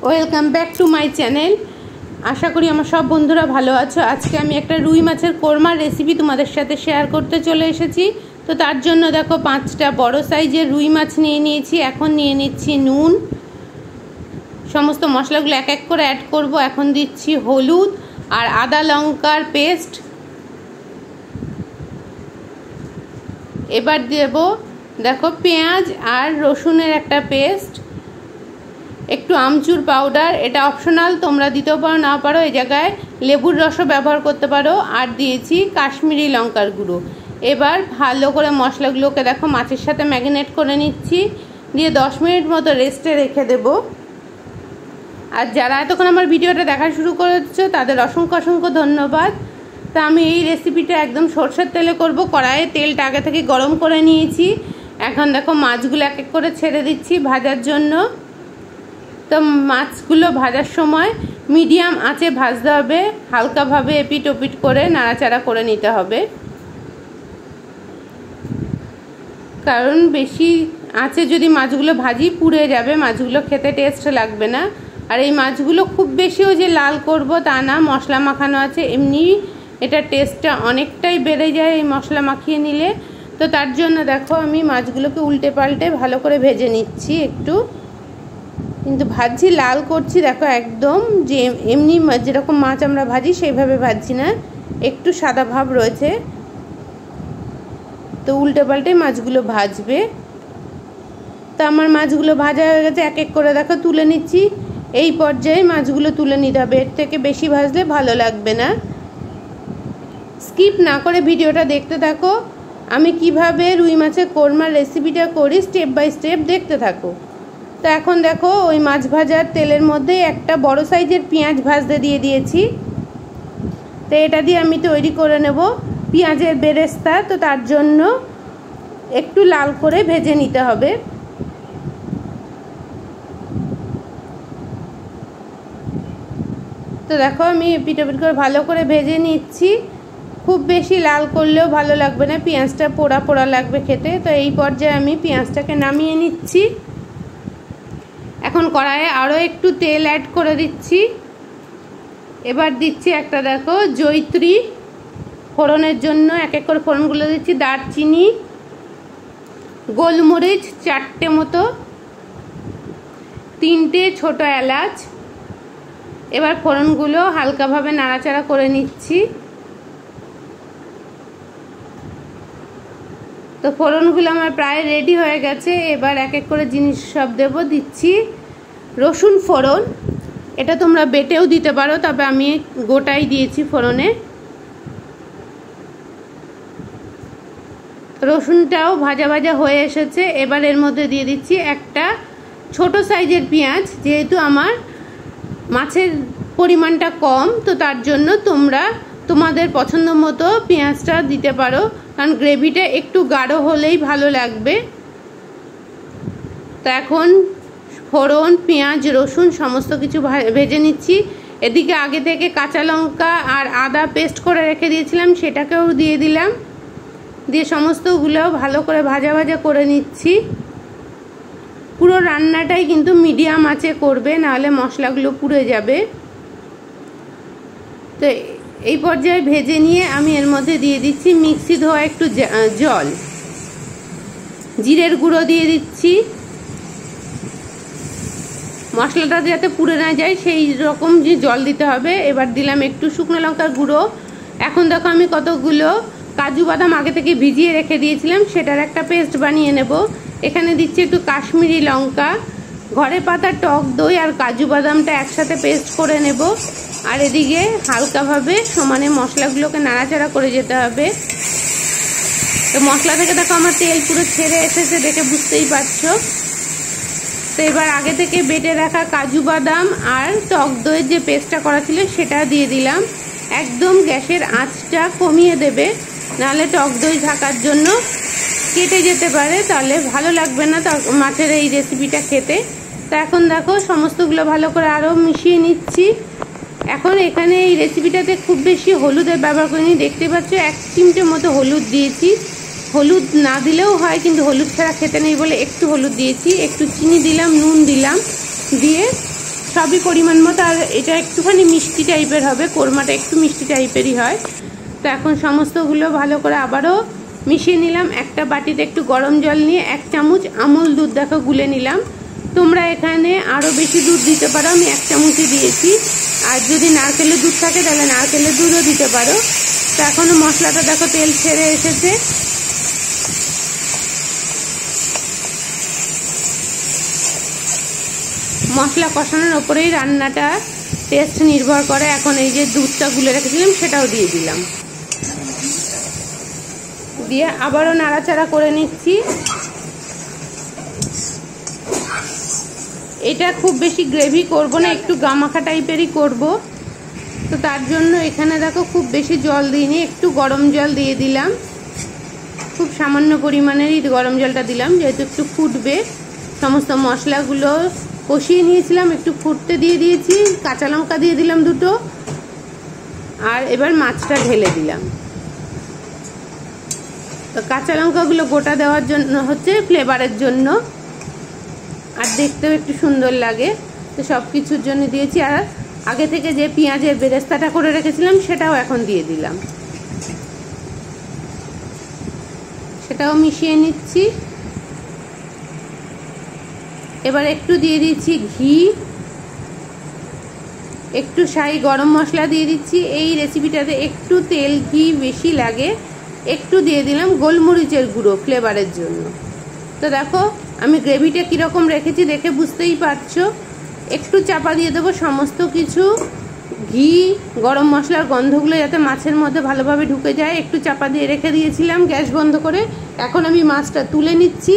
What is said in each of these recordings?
Welcome back to my channel. আশা করি আমার সব বন্ধুরা ভালো আছো। আজকে আমি একটা রুই মাছের কোরমার রেসিপি তোমাদের সাথে শেয়ার করতে চলে এসেছি। তো তার জন্য দেখো 5টা বড় সাইজের রুই মাছ নিয়ে নিয়েছি। এখন নিয়ে নিচ্ছি নুন, সমস্ত মশলাগুলো এক এক করে অ্যাড করব। এখন দিচ্ছি হলুদ আর আদা লঙ্কার পেস্ট। এবার দেব দেখো পেঁয়াজ আর রসুনের একটা পেস্ট, একটু আমচুর পাউডার, এটা অপশনাল, তোমরা দিতেও পারো না পারো, এই জায়গায় লেবুর রসও ব্যবহার করতে পারো। আর দিয়েছি কাশ্মীরি লঙ্কার গুঁড়ো। এবার ভালো করে মশলাগুলোকে দেখো মাছের সাথে ম্যারিনেট করে নিচ্ছি, দিয়ে 10 মিনিট মতো রেস্টে রেখে দেব। আর যারা এতক্ষণ আমার ভিডিওটা দেখা শুরু করেছো তাদের অসংখ্য অসংখ্য ধন্যবাদ। তা আমি এই রেসিপিটা একদম সরষের তেলে করব। কড়াইয়ে তেলটা আগে থেকে গরম করে নিয়েছি। এখন দেখো মাছগুলো এক এক করে ছেড়ে দিচ্ছি ভাজার জন্য। তো মাছগুলো ভাজার সময় মিডিয়াম আঁচে ভাজতে হবে, হালকাভাবে এপিট ওপিট করে নাড়াচাড়া করে নিতে হবে, কারণ বেশি আঁচে যদি মাছগুলো ভাজি পুড়ে যাবে, মাছগুলো খেতে টেস্ট লাগবে না। আর এই মাছগুলো খুব বেশিও যে লাল করব তা না, মশলা মাখানো আছে, এমনি এটা টেস্টটা অনেকটাই বেড়ে যায় এই মশলা মাখিয়ে নিলে। তো তার জন্য দেখো আমি মাছগুলোকে উল্টে পাল্টে ভালো করে ভেজে নিচ্ছি একটু, কিন্তু ভাজছি লাল করছি দেখো, একদম যে এমনি যেরকম মাছ আমরা ভাজি সেইভাবে ভাজছি না, একটু সাদা ভাব রয়েছে। তো উল্টে পাল্টে মাছগুলো ভাজবে। তো আমার মাছগুলো ভাজা হয়ে গেছে, এক এক করে দেখো তুলে নিচ্ছি। এই পর্যায়ে মাছগুলো তুলে নিতে হবে, এর থেকে বেশি ভাজলে ভালো লাগবে না। স্কিপ না করে ভিডিওটা দেখতে থাকো, আমি কিভাবে রুই মাছের কোরমার রেসিপিটা করি স্টেপ বাই স্টেপ দেখতে থাকো। তো এখন দেখো ওই মাছ ভাজার তেলের মধ্যে একটা বড় সাইজের পেঁয়াজ ভাজতে দিয়ে দিয়েছি। তো এটা দিয়ে আমি তৈরি করে নেব পেঁয়াজের বেরেস্তা। তো তার জন্য একটু লাল করে ভেজে নিতে হবে। তো দেখো আমি পিটোপিট করে ভালো করে ভেজে নিচ্ছি। খুব বেশি লাল করলেও ভালো লাগবে না, পেঁয়াজটা পোড়া পোড়া লাগবে খেতে। তো এই পর্যায়ে আমি পেঁয়াজটাকে নামিয়ে নিচ্ছি। এখন কড়াইয়ে আরও একটু তেল অ্যাড করে দিচ্ছি। এবার দিচ্ছি একটা দেখো জয়িত্রী ফোড়নের জন্য, এক এক করে ফোড়নগুলো দিচ্ছি। দারচিনি, গোলমরিচ 4টে মতো, 3টে ছোট এলাচ। এবার ফোড়নগুলো হালকাভাবে নাড়াচাড়া করে নিচ্ছি। তো ফোড়নগুলো আমার প্রায় রেডি হয়ে গেছে। এবার এক এক করে জিনিস সব দেব। দিচ্ছি রসুন ফোড়ন, এটা তোমরা বেটেও দিতে পারো, তবে আমি গোটাই দিয়েছি ফোড়নে। রসুনটাও ভাজা ভাজা হয়ে এসেছে। এবার এর মধ্যে দিয়ে দিচ্ছি একটা ছোট সাইজের পেঁয়াজ। যেহেতু আমার মাছের পরিমাণটা কম, তো তার জন্য তোমরা তোমাদের পছন্দ মতো পেঁয়াজটা দিতে পারো, কারণ গ্রেভিটা একটু গাঢ় হলেই ভালো লাগবে। তো এখন ফোড়ন, পেঁয়াজ, রসুন সমস্ত কিছু ভেজে নিচ্ছি। এদিকে আগে থেকে কাঁচা লঙ্কা আর আদা পেস্ট করে রেখে দিয়েছিলাম, সেটাকেও দিয়ে দিলাম। দিয়ে সমস্তগুলো ভালো করে ভাজা ভাজা করে নিচ্ছি। পুরো রান্নাটাই কিন্তু মিডিয়াম আঁচে করবে, নাহলে মশলাগুলো পুড়ে যাবে। তো এই পর্যায়ে ভেজে নিয়ে আমি এর মধ্যে দিয়ে দিচ্ছি মিক্সি ধোয়া একটু জল, জিরের গুঁড়ো দিয়ে দিচ্ছি। মশলাটা যাতে পুড়ে না যায় সেই রকম যে জল দিতে হবে। এবার দিলাম একটু শুকনো লঙ্কার গুঁড়ো। এখন দেখো আমি কতগুলো কাজু বাদাম আগে থেকে ভিজিয়ে রেখে দিয়েছিলাম, সেটার একটা পেস্ট বানিয়ে নেব। এখানে দিচ্ছি একটু কাশ্মীরি লঙ্কা, ঘরে পাতা টক দই আর কাজু বাদামটা একসাথে পেস্ট করে নেব। আর এদিকে হালকাভাবে সমানে মশলাগুলোকে নাড়াচাড়া করে যেতে হবে। তো মশলা থেকে দেখো আমার তেল পুরো ছেড়ে এসেছে, দেখে বুঝতেই পারছো। তো এবার আগে থেকে বেটে রাখা কাজু বাদাম আর টক দইয়ের যে পেস্টটা করা ছিল সেটা দিয়ে দিলাম। একদম গ্যাসের আঁচটা কমিয়ে দেবে, নাহলে টক দই থাকার জন্য কেটে যেতে পারে, তাহলে ভালো লাগবে না মাছের এই রেসিপিটা খেতে। তো এখন দেখো সমস্তগুলো ভালো করে আরও মিশিয়ে নিচ্ছি। এখন এখানে এই রেসিপিটাতে খুব বেশি হলুদের ব্যবহার করিনি, দেখতে পাচ্ছ 1 চিমটে মতো হলুদ দিয়েছি। হলুদ না দিলেও হয়, কিন্তু হলুদ ছাড়া খেতে নেই বলে একটু হলুদ দিয়েছি। একটু চিনি দিলাম, নুন দিলাম, দিয়ে সবই পরিমাণ মতো। আর এটা একটুখানি মিষ্টি টাইপের হবে, কোরমাটা একটু মিষ্টি টাইপেরই হয়। তো এখন সমস্তগুলো ভালো করে আবারও মিশিয়ে নিলাম। একটা বাটিতে একটু গরম জল নিয়ে 1 চামচ আমুল দুধ দেখো গুলে নিলাম। তোমরা এখানে আরও বেশি দুধ দিতে পারো, আমি 1 চামচই দিয়েছি। আর যদি নারকেলের দুধ থাকে তাহলে নারকেলের দুধও দিতে পারো। তো এখনও মশলাটা দেখো তেল ছেড়ে এসেছে। মশলা কষানোর ওপরেই রান্নাটা টেস্ট নির্ভর করে। এখন এই যে দুধটা গুলে রেখেছিলাম সেটাও দিয়ে দিলাম, দিয়ে আবারও নাড়াচাড়া করে নিচ্ছি। এটা খুব বেশি গ্রেভি করব না, একটু গামাখা টাইপেরই করব। তো তার জন্য এখানে দেখো খুব বেশি জল দিইনি, একটু গরম জল দিয়ে দিলাম। খুব সামান্য পরিমাণেরই গরম জলটা দিলাম, যেহেতু একটু ফুটবে। সমস্ত মশলাগুলো কষিয়ে নিয়েছিলাম, একটু ফুটতে দিয়ে দিয়েছি। কাঁচা লঙ্কা দিয়ে দিলাম 2টো। আর এবার মাছটা ঢেলে দিলাম। তো কাঁচা লঙ্কাগুলো গোটা দেওয়ার জন্য হচ্ছে ফ্লেভারের জন্য, আর দেখতেও একটু সুন্দর লাগে। তো সব কিছুর জন্য দিয়েছি। আর আগে থেকে যে পেঁয়াজের বেরেস্তাটা করে রেখেছিলাম সেটাও এখন দিয়ে দিলাম, সেটাও মিশিয়ে নিচ্ছি। এবার একটু দিয়ে দিচ্ছি ঘি, একটু শাহি গরম মশলা দিয়ে দিচ্ছি। এই রেসিপিটাতে একটু তেল ঘি বেশি লাগে। একটু দিয়ে দিলাম গোলমরিচের গুঁড়ো ফ্লেভারের জন্য। তো দেখো আমি গ্রেভিটা কীরকম রেখেছি দেখে বুঝতেই পারছো। একটু চাপা দিয়ে দেবো, সমস্ত কিছু ঘি গরম মশলার গন্ধগুলো যাতে মাছের মধ্যে ভালোভাবে ঢুকে যায়। একটু চাপা দিয়ে রেখে দিয়েছিলাম গ্যাস বন্ধ করে। এখন আমি মাছটা তুলে নিচ্ছি।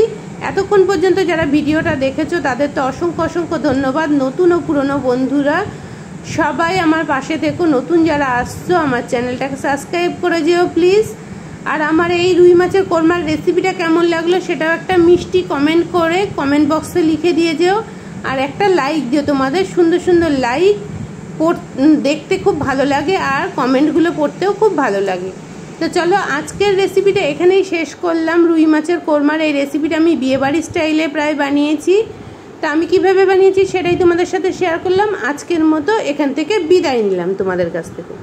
এতক্ষণ পর্যন্ত যারা ভিডিওটা দেখেছো তাদের তো অসংখ্য অসংখ্য ধন্যবাদ। নতুন ও পুরনো বন্ধুরা সবাই আমার পাশে থেকো। নতুন যারা আসছো আমার চ্যানেলটাকে সাবস্ক্রাইব করে যেও প্লিজ। আর আমার এই রুই মাছের কোরমার রেসিপিটা কেমন লাগলো সেটাও একটা মিষ্টি কমেন্ট করে কমেন্ট বক্সে লিখে দিয়ে যেও। আর একটা লাইক দিও, তোমাদের সুন্দর সুন্দর লাইক দেখতে খুব ভালো লাগে, আর কমেন্টগুলো পড়তেও খুব ভালো লাগে। তো চলো আজকের রেসিপিটা এখানেই শেষ করলাম। রুই মাছের কোরমার এই রেসিপিটা আমি বিয়েবাড়ি স্টাইলে প্রায় বানিয়েছি। তা আমি কিভাবে বানিয়েছি সেটাই তোমাদের সাথে শেয়ার করলাম। আজকের মতো এখান থেকে বিদায় নিলাম তোমাদের কাছ থেকে।